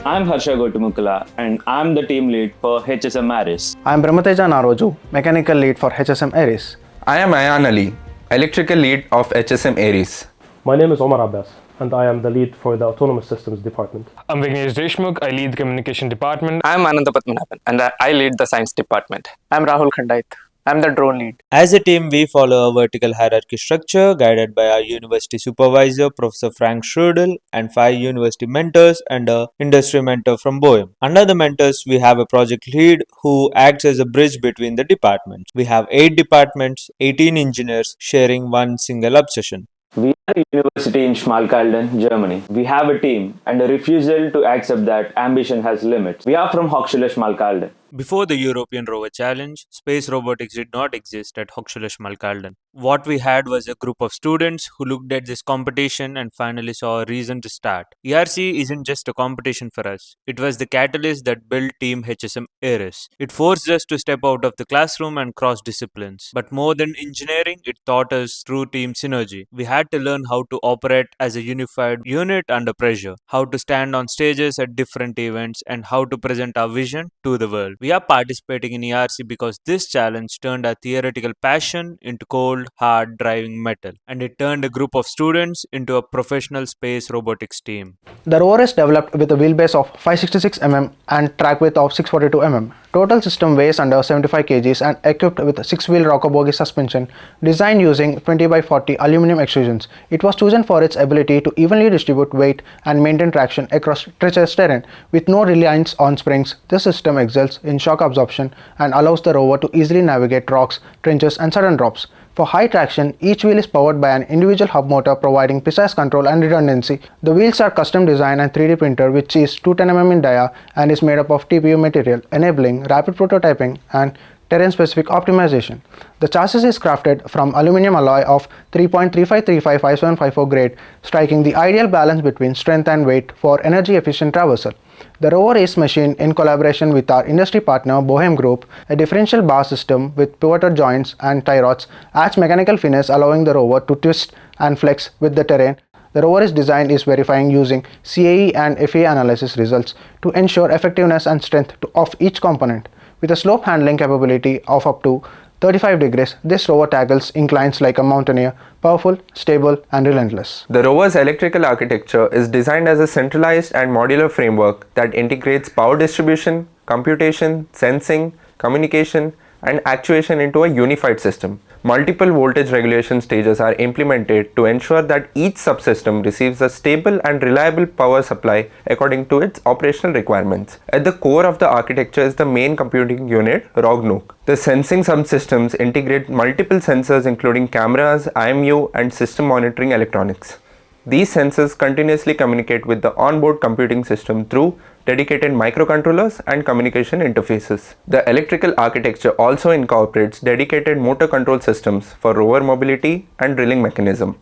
I'm Harsha Gotumukula and I'm the team lead for HSM Aries. I am Brahmateja Naroju, mechanical lead for HSM Aries. I am Ayan Ali, electrical lead of HSM Aries. My name is Omar Abbas and I am the lead for the Autonomous Systems Department. I'm Vignesh Deshmukh, I lead the Communication Department. I'm Ananda Padmanabhan and I lead the Science Department. I'm Rahul Khandait. I'm the drone lead. As a team, we follow a vertical hierarchy structure guided by our university supervisor, Professor Frank Schrudel, and 5 university mentors and a industry mentor from Boehm. Under the mentors, we have a project lead who acts as a bridge between the departments. We have 8 departments, 18 engineers sharing one single obsession. We are a university in Schmalkalden, Germany. We have a team and a refusal to accept that ambition has limits. We are from Hochschule Schmalkalden. Before the European Rover Challenge, space robotics did not exist at Hochschule Schmalkalden. What we had was a group of students who looked at this competition and finally saw a reason to start. ERC isn't just a competition for us. It was the catalyst that built Team HSM Aries. It forced us to step out of the classroom and cross disciplines. But more than engineering, it taught us true team synergy. We had to learn how to operate as a unified unit under pressure, how to stand on stages at different events, and how to present our vision to the world. We are participating in ERC because this challenge turned our theoretical passion into cold, hard driving metal, and it turned a group of students into a professional space robotics team. The rover is developed with a wheelbase of 566 mm and track width of 642 mm. Total system weighs under 75 kg and equipped with 6-wheel rocker-bogie suspension designed using 20x40 aluminum extrusions. It was chosen for its ability to evenly distribute weight and maintain traction across treacherous terrain. With no reliance on springs, this system excels in shock absorption and allows the rover to easily navigate rocks, trenches and sudden drops. For high traction, each wheel is powered by an individual hub motor providing precise control and redundancy. The wheels are custom designed and 3D printed, which is 210 mm in dia and is made up of TPU material, enabling rapid prototyping and terrain-specific optimization. The chassis is crafted from aluminum alloy of 3.35355754 grade, striking the ideal balance between strength and weight for energy-efficient traversal. The rover is machined in collaboration with our industry partner Boehm Group. A differential bar system with pivoted joints and tie rods adds mechanical finesse, allowing the rover to twist and flex with the terrain. The rover design is verifying using CAE and FAA analysis results to ensure effectiveness and strength of each component. With a slope handling capability of up to 35 degrees, this rover tackles inclines like a mountaineer, powerful, stable and relentless. The rover's electrical architecture is designed as a centralized and modular framework that integrates power distribution, computation, sensing, communication and actuation into a unified system. Multiple voltage regulation stages are implemented to ensure that each subsystem receives a stable and reliable power supply according to its operational requirements. At the core of the architecture is the main computing unit, ROGNUC. The sensing subsystems integrate multiple sensors including cameras, IMU and system monitoring electronics. These sensors continuously communicate with the onboard computing system through dedicated microcontrollers and communication interfaces. The electrical architecture also incorporates dedicated motor control systems for rover mobility and drilling mechanism,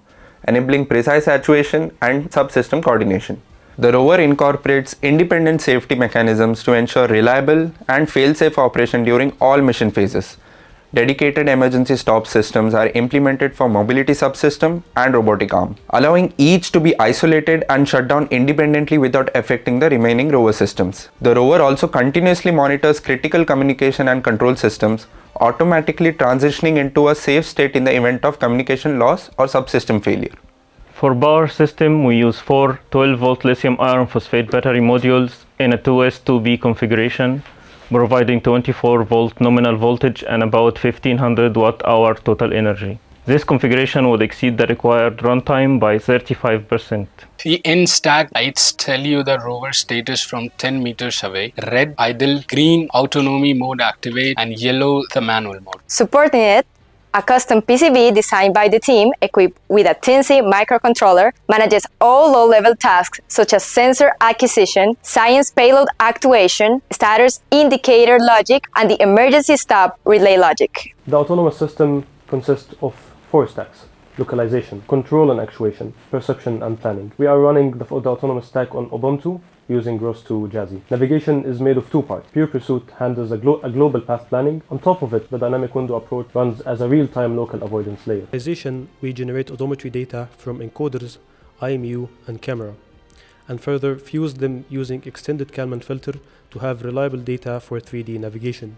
enabling precise actuation and subsystem coordination. The rover incorporates independent safety mechanisms to ensure reliable and fail-safe operation during all mission phases. Dedicated emergency stop systems are implemented for mobility subsystem and robotic arm, allowing each to be isolated and shut down independently without affecting the remaining rover systems. The rover also continuously monitors critical communication and control systems, automatically transitioning into a safe state in the event of communication loss or subsystem failure. For power system, we use 4 12-volt lithium iron phosphate battery modules in a 2S2B configuration, providing 24-volt nominal voltage and about 1500 watt-hour total energy. This configuration would exceed the required runtime by 35%. The in-stack lights tell you the rover status from 10 meters away. Red, idle, green, autonomy mode activate, and yellow, the manual mode. Supporting it, a custom PCB designed by the team, equipped with a Tinsy microcontroller, manages all low-level tasks such as sensor acquisition, science payload actuation, status indicator logic, and the emergency stop relay logic. The autonomous system consists of 4 stacks: localization, control and actuation, perception and planning. We are running the autonomous stack on Ubuntu using ROS2 Jazzy. Navigation is made of 2 parts. Pure Pursuit handles a global path planning. On top of it, the dynamic window approach runs as a real-time local avoidance layer. We generate odometry data from encoders, IMU and camera, and further fused them using extended Kalman filter to have reliable data for 3D navigation.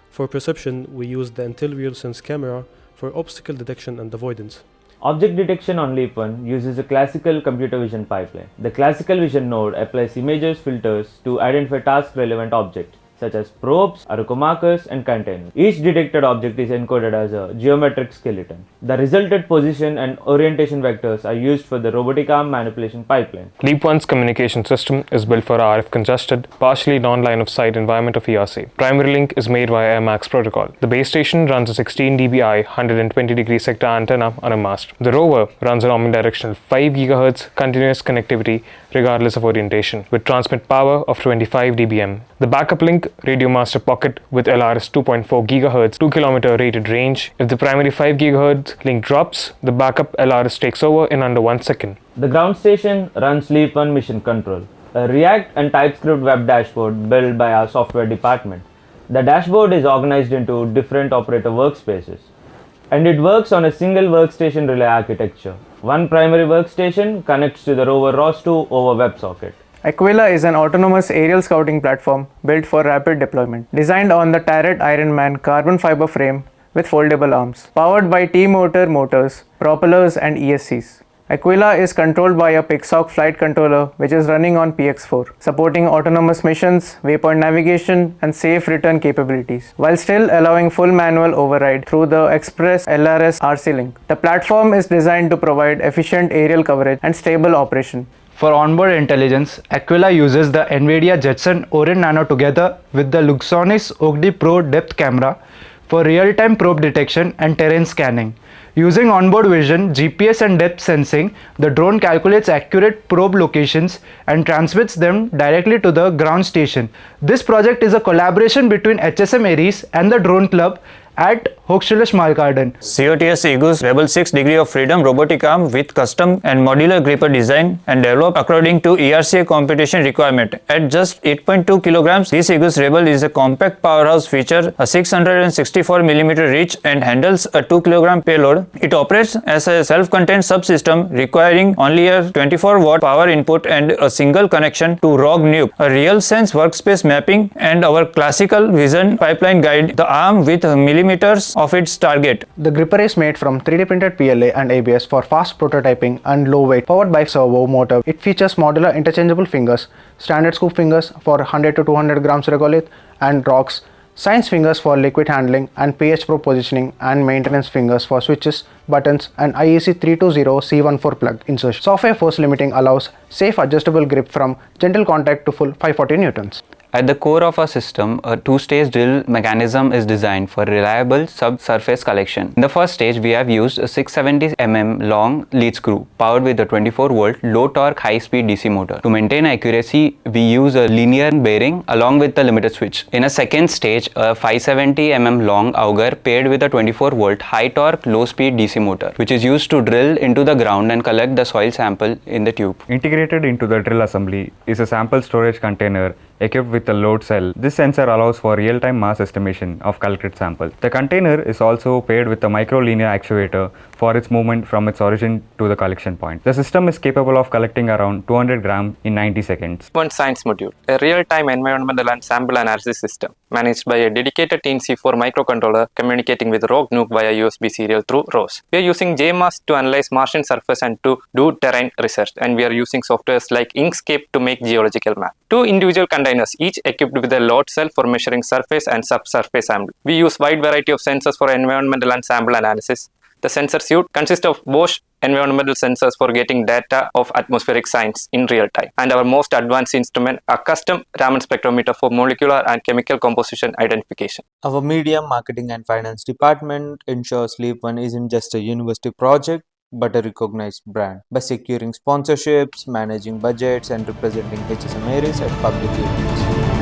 For perception, we used the Intel RealSense camera for obstacle detection and avoidance. Object detection on LeapOne uses a classical computer vision pipeline. The classical vision node applies images filters to identify task-relevant objects, such as probes, Aruko markers, and containers. Each detected object is encoded as a geometric skeleton. The resulted position and orientation vectors are used for the robotic arm manipulation pipeline. LeapOne's communication system is built for RF congested, partially non-line of sight environment of ERC. Primary link is made via MAX protocol. The base station runs a 16 dBi 120-degree sector antenna on a mast. The rover runs an omnidirectional 5 GHz continuous connectivity regardless of orientation, with transmit power of 25 dBm. The backup link Radio Master Pocket with LRS 2.4 GHz 2 km rated range. If the primary 5 GHz link drops, the backup LRS takes over in under 1 second. The ground station runs LeapOne Mission Control, a React and TypeScript web dashboard built by our software department. The dashboard is organized into different operator workspaces, and it works on a single workstation relay architecture. One primary workstation connects to the rover ROS2 over WebSocket. Aquila is an autonomous aerial scouting platform built for rapid deployment, designed on the Tarret Ironman carbon fiber frame with foldable arms, powered by T-motor motors, propellers and ESCs. Aquila is controlled by a Pixhawk flight controller which is running on PX4, supporting autonomous missions, waypoint navigation and safe return capabilities, while still allowing full manual override through the Express LRS RC link. The platform is designed to provide efficient aerial coverage and stable operation. For onboard intelligence, Aquila uses the NVIDIA Jetson Orin Nano together with the Luxonis OGD Pro depth camera for real-time probe detection and terrain scanning. Using onboard vision, GPS and depth sensing, the drone calculates accurate probe locations and transmits them directly to the ground station. This project is a collaboration between HSM Aries and the Drone Club at Hochschule Schmalkalden. COTS Ego's Rebel 6 degree of freedom robotic arm with custom and modular gripper design and developed according to ERCA competition requirement. At just 8.2 kilograms, this Ego's Rebel is a compact powerhouse feature, a 664 mm reach and handles a 2 kilogram payload. It operates as a self-contained subsystem requiring only a 24 watt power input and a single connection to ROG Nuke, a real sense workspace mapping and our classical vision pipeline guide the arm with millimeters of its target. The gripper is made from 3D printed PLA and ABS for fast prototyping and low weight, powered by servo motor. It features modular interchangeable fingers, standard scoop fingers for 100 to 200 grams regolith and rocks, science fingers for liquid handling and pH probe positioning, and maintenance fingers for switches, buttons and IEC 320 C14 plug insertion. Software force limiting allows safe adjustable grip from gentle contact to full 540 newtons. At the core of our system, a two-stage drill mechanism is designed for reliable subsurface collection. In the first stage, we have used a 670 mm long lead screw powered with a 24-volt low-torque high-speed DC motor. To maintain accuracy, we use a linear bearing along with the limiter switch. In a second stage, a 570 mm long auger paired with a 24-volt high-torque low-speed DC motor, which is used to drill into the ground and collect the soil sample in the tube. Integrated into the drill assembly is a sample storage container equipped with a load cell. This sensor allows for real-time mass estimation of collected samples. The container is also paired with a micro-linear actuator for its movement from its origin to the collection point. The system is capable of collecting around 200 grams in 90 seconds. One science module, a real-time environmental and sample analysis system managed by a dedicated Team C4 microcontroller communicating with ROG Nuke via USB serial through ROS. We are using JMass to analyze Martian surface and to do terrain research, and we are using softwares like Inkscape to make geological maps. Two individual containers, each equipped with a load cell for measuring surface and subsurface sample. We use wide variety of sensors for environmental and sample analysis. The sensor suite consists of Bosch environmental sensors for getting data of atmospheric science in real time, and our most advanced instrument, a custom Raman spectrometer for molecular and chemical composition identification. Our media, marketing and finance department ensures LeapOne isn't just a university project but a recognized brand by securing sponsorships, managing budgets and representing HSM Aries at public events.